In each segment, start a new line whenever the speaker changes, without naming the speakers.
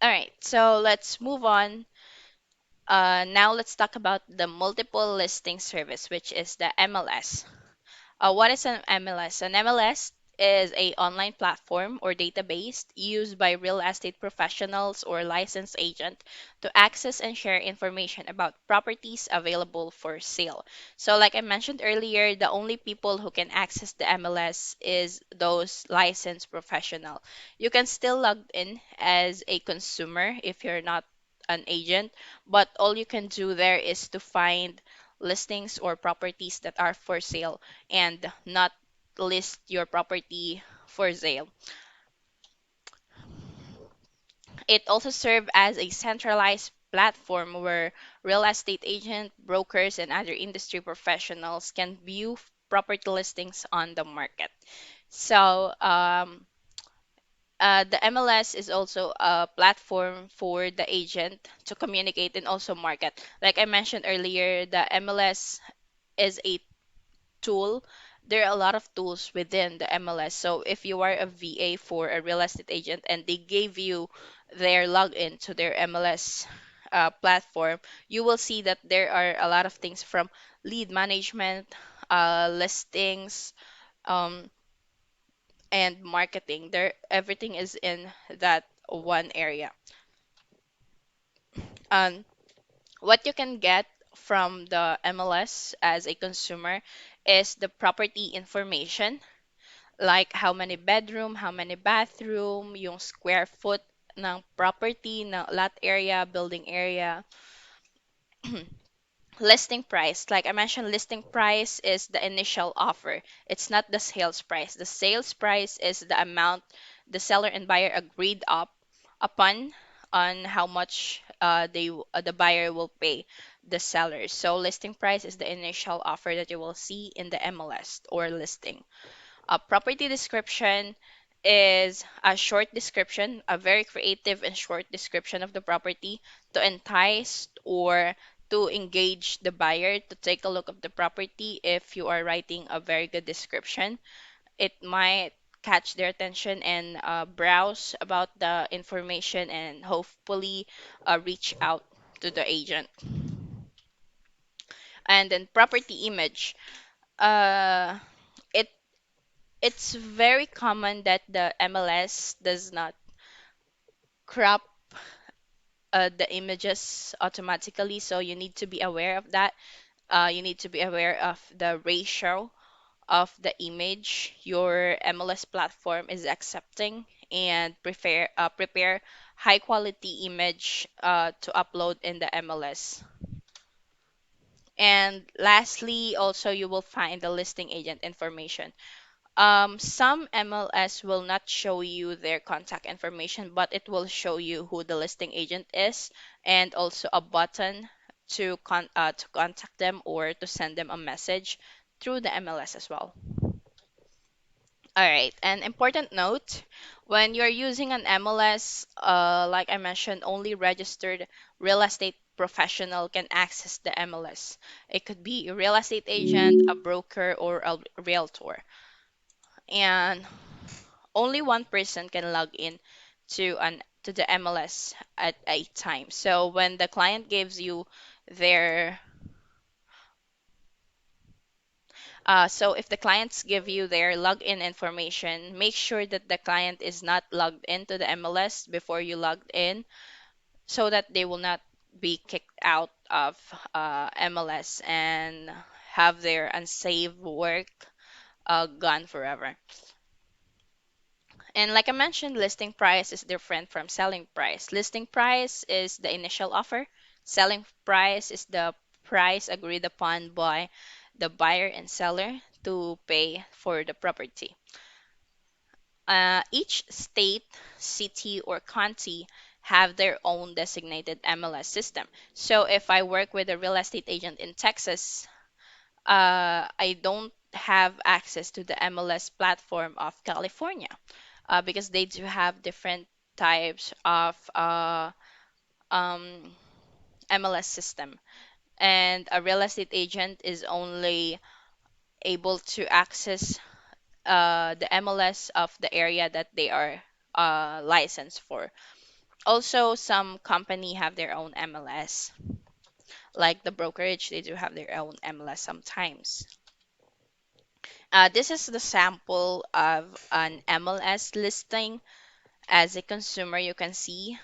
All right, so let's move on. Now let's talk about the multiple listing service, which is the MLS. What is an MLS? An MLS is a online platform or database used by real estate professionals or licensed agent to access and share information about properties available for sale. So like I mentioned earlier, the only people who can access the MLS is those licensed professional. You can still log in as a consumer if you're not an agent, but all you can do there is to find listings or properties that are for sale and not list your property for sale. It also serves as a centralized platform where real estate agents, brokers, and other industry professionals can view property listings on the market. So, the MLS is also a platform for the agent to communicate and also market. Like I mentioned earlier, the MLS is a tool. There are a lot of tools within the MLS. So if you are a VA for a real estate agent and they gave you their login to their MLS platform, you will see that there are a lot of things from lead management, listings, um, and marketing. There, everything is in that one area. Um, what you can get from the MLS as a consumer is the property information like how many bedroom, how many bathroom, yung square foot ng property, ng lot area, building area, listing price. Like I mentioned, listing price is the initial offer. It's not the sales price. The sales price is the amount the seller and buyer agreed upon on how much the buyer will pay the seller. So listing price is the initial offer that you will see in the MLS or listing. A property description is a short description, a very creative and short description of the property to entice or to engage the buyer to take a look of the property. If you are writing a very good description, it might catch their attention and browse about the information and hopefully reach out to the agent. And then property image. Uh, it it's very common that the MLS does not crop the images automatically, so you need to be aware of that. You need to be aware of the ratio of the image your MLS platform is accepting and prepare high quality image to upload in the MLS. And lastly, also you will find the listing agent information. Some MLS will not show you their contact information, but it will show you who the listing agent is and also a button to contact them or to send them a message through the MLS as well. All right, an important note, when you're using an MLS, like I mentioned, only registered real estate professional can access the MLS. It could be a real estate agent, a broker, or a realtor. And only one person can log in to the MLS at a time. So when the client gives you their so if the clients give you their login information, make sure that the client is not logged into the MLS before you logged in so that they will not be kicked out of MLS and have their unsafe work gone forever. And like I mentioned, listing price is different from selling price. Listing price is the initial offer. Selling price is the price agreed upon by the buyer and seller to pay for the property. Each state, city, or county have their own designated MLS system. So if I work with a real estate agent in Texas, I don't have access to the MLS platform of California because they do have different types of um, MLS system. And a real estate agent is only able to access the MLS of the area that they are licensed for. Also, some company have their own MLS. Like the brokerage, they do have their own MLS sometimes. This is the sample of an MLS listing. As a consumer, you can see.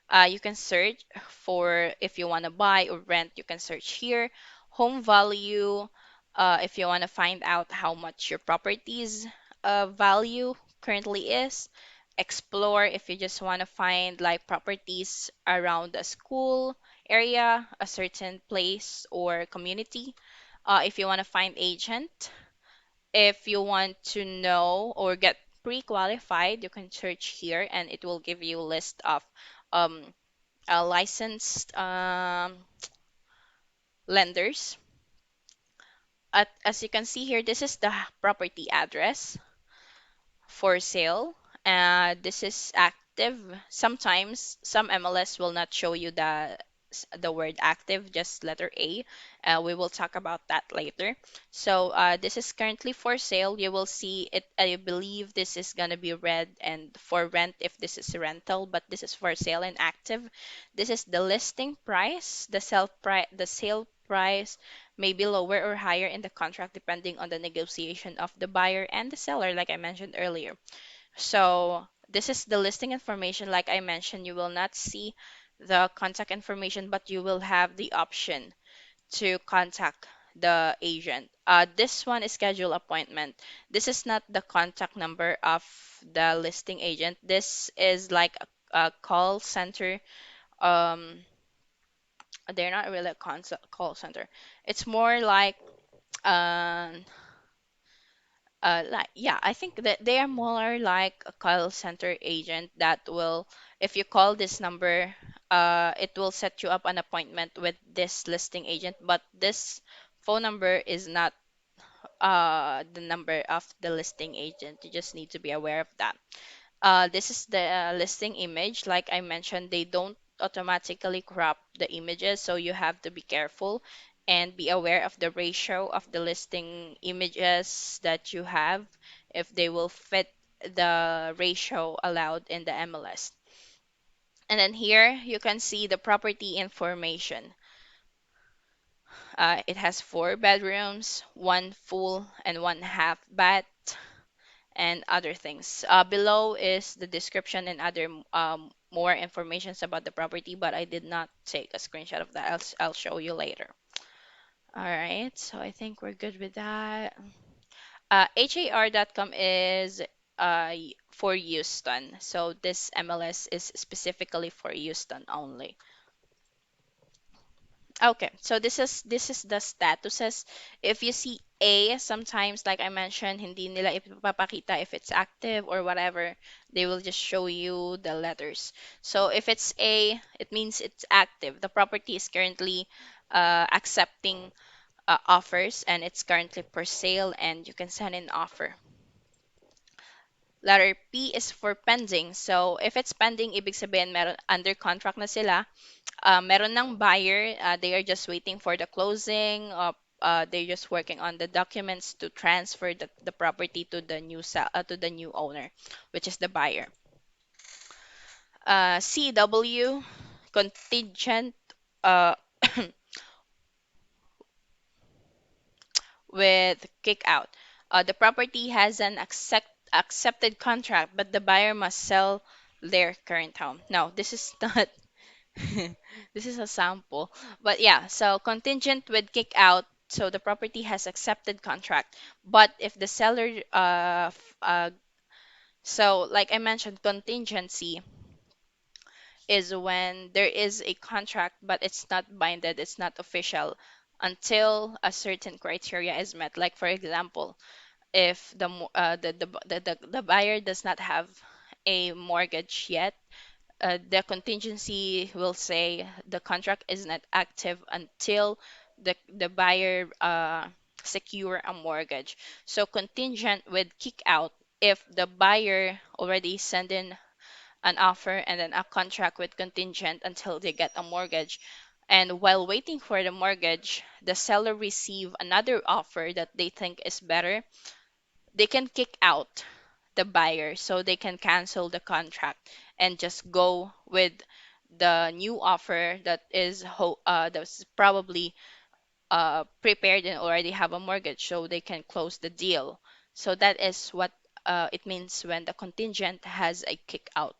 You can search for if you want to buy or rent, you can search here. Home value, if you want to find out how much your property's value currently is. Explore if you just want to find like properties around a school area, a certain place or community. If you want to find agent, if you want to know or get pre-qualified, you can search here and it will give you a list of um, licensed lenders. As you can see here, this is the property address for sale. This is active. Sometimes some MLS will not show you the word active, just letter A. We will talk about that later. So this is currently for sale. You will see it. I believe this is gonna be red and for rent if this is rental, but this is for sale and active. This is the listing price. The sale price may be lower or higher in the contract depending on the negotiation of the buyer and the seller, like I mentioned earlier. So this is the listing information. Like I mentioned, you will not see the contact information, but you will have the option to contact the agent. This one is schedule appointment. This is not the contact number of the listing agent. This is like a call center. Um, they're not really a call center. It's more um, like yeah, I think that they are more like a call center agent that will, if you call this number, it will set you up an appointment with this listing agent. But this phone number is not the number of the listing agent. You just need to be aware of that. This is the listing image. Like I mentioned, they don't automatically crop the images, so you have to be careful and be aware of the ratio of the listing images that you have, if they will fit the ratio allowed in the MLS. And then here you can see the property information. It has 4 bedrooms, one full and one half bath, and other things. Below is the description and other more informations about the property, but I did not take a screenshot of that. I'll show you later. All right, so I think we're good with that. Har.com is for Houston, so this MLS is specifically for Houston only. Okay, so this is the statuses. If you see A, sometimes like I mentioned, hindi nila ipapakita if it's active or whatever. They will just show you the letters. So if it's A, it means it's active. The property is currently accepting offers and it's currently for sale and you can send in offer. Letter P is for pending. So if it's pending, ibig sabihin meron under contract na sila. Meron ng buyer, they are just waiting for the closing. They're just working on the documents to transfer the property to to the new owner, which is the buyer. CW, contingent uh, with kick out. The property has an accepted contract, but the buyer must sell their current home. No, this is not. This is a sample. But yeah, so contingent with kick out. So the property has accepted contract. But if the seller, so like I mentioned, contingency is when there is a contract, but it's not binded, it's not official until a certain criteria is met. Like for example, if the buyer does not have a mortgage yet, the contingency will say the contract is not active until the buyer secure a mortgage. So contingent with kick out if the buyer already send in an offer and then a contract with contingent until they get a mortgage. And while waiting for the mortgage, the seller receive another offer that they think is better, they can kick out the buyer, so they can cancel the contract and just go with the new offer that's probably prepared and already have a mortgage, so they can close the deal. So that is what it means when the contingent has a kick out.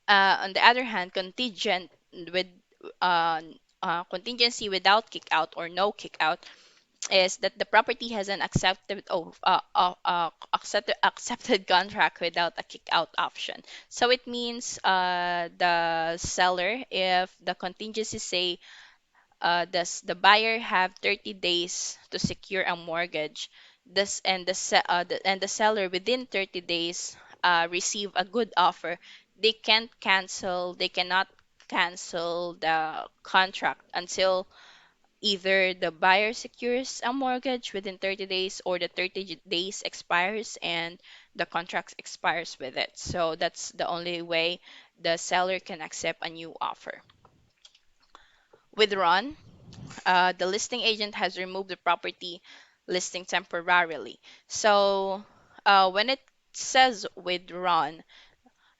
On the other hand, with uh, contingency without kick out or no kick out is that the property has an accepted contract without a kick out option. So it means the seller, if the contingency say does the buyer have 30 days to secure a mortgage, and the seller within 30 days receive a good offer, they cannot cancel the contract until either the buyer secures a mortgage within 30 days or the 30 days expires and the contract expires with it. So that's the only way the seller can accept a new offer. With Ron, the listing agent has removed the property listing temporarily. So when it says withdrawn,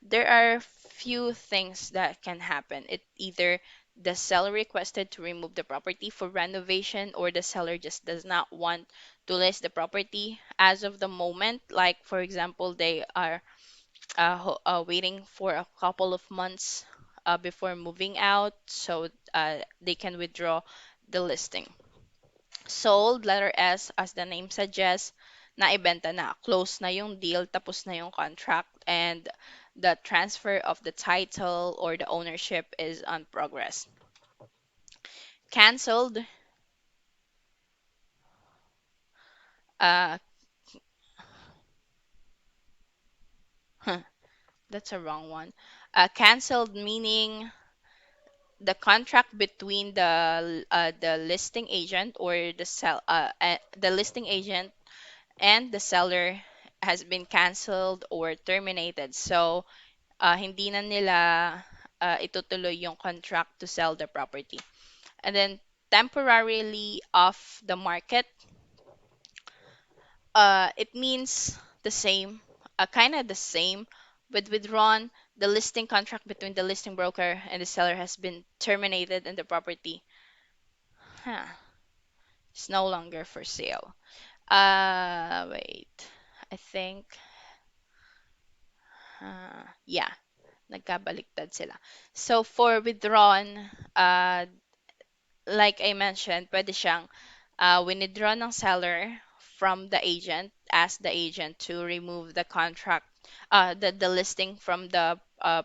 there are few things that can happen. It either the seller requested to remove the property for renovation, or the seller just does not want to list the property as of the moment. Like for example, they are waiting for a couple of months before moving out, so they can withdraw the listing. Sold, letter S, as the name suggests, naibenta na. Close na yung deal, tapos na yung contract, and the transfer of the title or the ownership is on progress. Cancelled, uh, huh, that's a wrong one. Cancelled meaning the contract between the listing agent or the listing agent and the seller has been canceled or terminated. So hindi na nila itutuloy yung contract to sell the property. And then temporarily off the market, it means the same, kind of the same. With withdrawn, the listing contract between the listing broker and the seller has been terminated and the property, huh, is no longer for sale. Wait. I think, yeah, nagkabaliktad sila. So for withdrawn, uh, like I mentioned, pwede siyang withdraw ng seller from the agent, ask the agent to remove the contract, the listing from the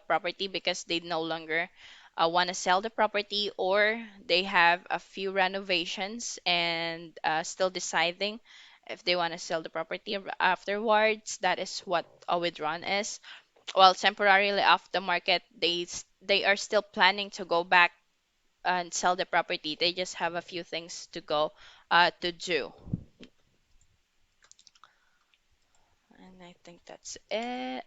property because they no longer want to sell the property, or they have a few renovations and still deciding if they want to sell the property afterwards. That is what a withdrawn is. While temporarily off the market, they are still planning to go back and sell the property. They just have a few things to go to do. And I think that's it.